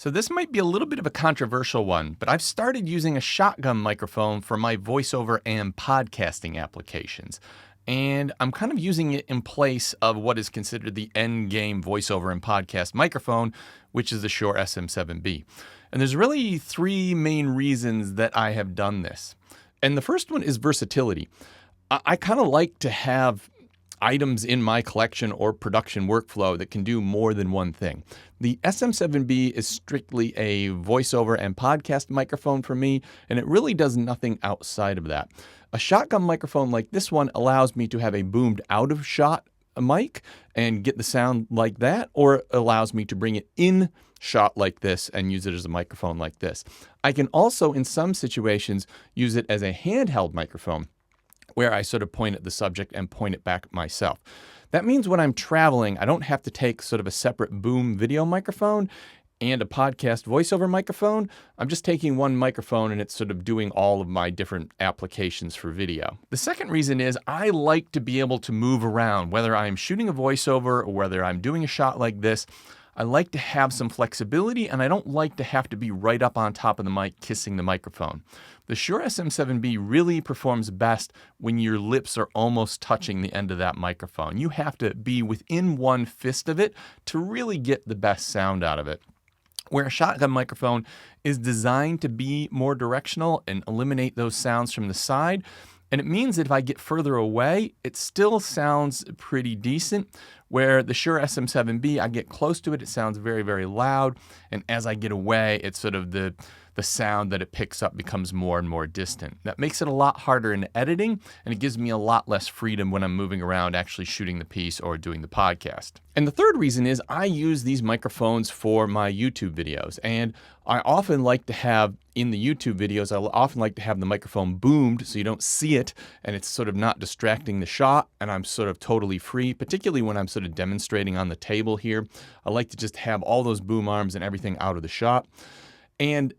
So this might be a little bit of a controversial one, but I've started using a shotgun microphone for my voiceover and podcasting applications. And I'm kind of using it in place of what is considered the end game voiceover and podcast microphone, which is the Shure SM7B. And there's really three main reasons that I have done this. And the first one is versatility. I kind of like to have items in my collection or production workflow that can do more than one thing. The SM7B is strictly a voiceover and podcast microphone for me, and it really does nothing outside of that. A shotgun microphone like this one allows me to have a boomed out of shot mic and get the sound like that, or it allows me to bring it in shot like this and use it as a microphone like this. I can also, in some situations, use it as a handheld microphone, where I sort of point at the subject and point it back myself. That means when I'm traveling, I don't have to take sort of a separate boom video microphone and a podcast voiceover microphone. I'm just taking one microphone and it's sort of doing all of my different applications for video. The second reason is I like to be able to move around, whether I'm shooting a voiceover or whether I'm doing a shot like this. I like to have some flexibility, and I don't like to have to be right up on top of the mic kissing the microphone. The Shure SM7B really performs best when your lips are almost touching the end of that microphone. You have to be within one fist of it to really get the best sound out of it. Where a shotgun microphone is designed to be more directional and eliminate those sounds from the side. And it means that if I get further away, it still sounds pretty decent. Where the Shure SM7B, I get close to it, it sounds very, very loud. And as I get away, it's sort of the sound that it picks up becomes more and more distant. That makes it a lot harder in editing, and it gives me a lot less freedom when I'm moving around actually shooting the piece or doing the podcast. And the third reason is I use these microphones for my YouTube videos. And I often like to have, in the YouTube videos, I often like to have the microphone boomed so you don't see it and it's sort of not distracting the shot and I'm sort of totally free, particularly when I'm sort of demonstrating on the table here. I like to just have all those boom arms and everything out of the shot.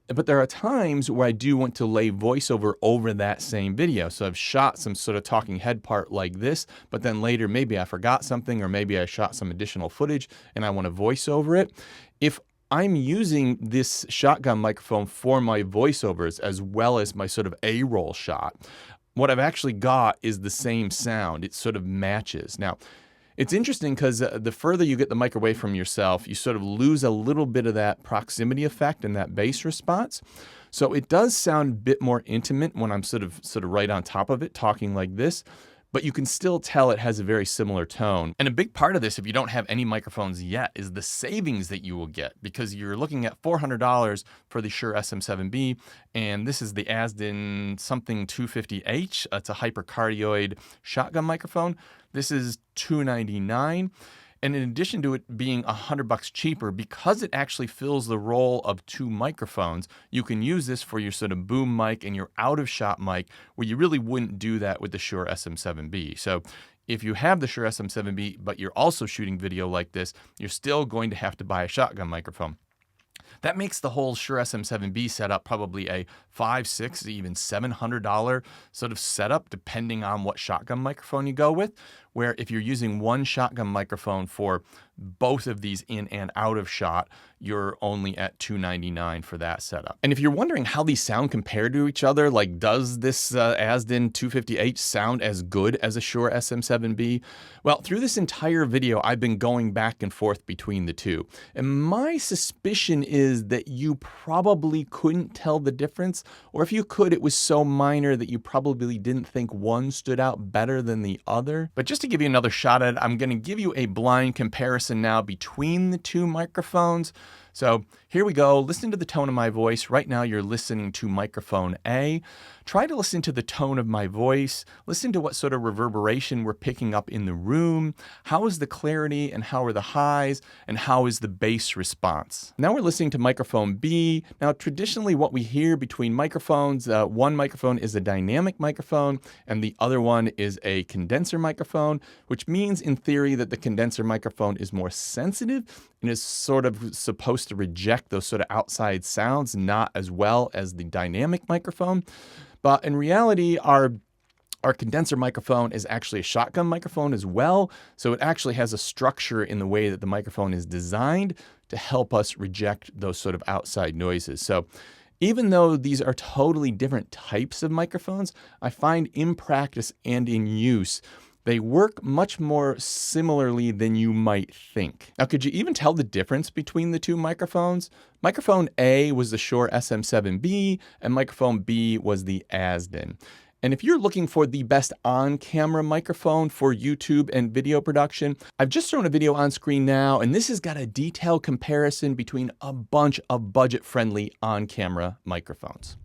But there are times where I do want to lay voiceover over that same video. So I've shot some sort of talking head part like this, but then later maybe I forgot something or maybe I shot some additional footage and I want to voice over it. If I'm using this shotgun microphone for my voiceovers as well as my sort of A-roll shot, what I've actually got is the same sound. It sort of matches. Now, it's interesting because the further you get the mic away from yourself, you sort of lose a little bit of that proximity effect and that bass response. So it does sound a bit more intimate when I'm sort of right on top of it, talking like this. But you can still tell it has a very similar tone. And a big part of this, if you don't have any microphones yet, is the savings that you will get, because you're looking at $400 for the Shure SM7B, and this is the Azden something 250H. It's a hypercardioid shotgun microphone. This is $299. And in addition to it being $100 cheaper, because it actually fills the role of two microphones, you can use this for your sort of boom mic and your out-of-shot mic, where you really wouldn't do that with the Shure SM7B. So if you have the Shure SM7B, but you're also shooting video like this, you're still going to have to buy a shotgun microphone. That makes the whole Shure SM7B setup probably a $500, $600, even $700 sort of setup, depending on what shotgun microphone you go with. Where if you're using one shotgun microphone for both of these in and out of shot, you're only at $299 for that setup. And if you're wondering how these sound compared to each other, like does this Azden 250H sound as good as a Shure SM7B? Well, through this entire video, I've been going back and forth between the two. And my suspicion is that you probably couldn't tell the difference, or if you could, it was so minor that you probably didn't think one stood out better than the other. But just to give you another shot at it, I'm going to give you a blind comparison now between the two microphones. So here we go. Listen to the tone of my voice. Right now you're listening to microphone A. Try to listen to the tone of my voice. Listen to what sort of reverberation we're picking up in the room. How is the clarity and how are the highs and how is the bass response? Now we're listening to microphone B. Now traditionally what we hear between microphones, one microphone is a dynamic microphone and the other one is a condenser microphone, which means in theory that the condenser microphone is more sensitive and is sort of supposed to reject those sort of outside sounds not as well as the dynamic microphone. But in reality, our condenser microphone is actually a shotgun microphone as well. So it actually has a structure in the way that the microphone is designed to help us reject those sort of outside noises. So even though these are totally different types of microphones, I find in practice and in use, they work much more similarly than you might think. Now, could you even tell the difference between the two microphones? Microphone A was the Shure SM7B, and microphone B was the Azden. And if you're looking for the best on-camera microphone for YouTube and video production, I've just thrown a video on screen now, and this has got a detailed comparison between a bunch of budget-friendly on-camera microphones.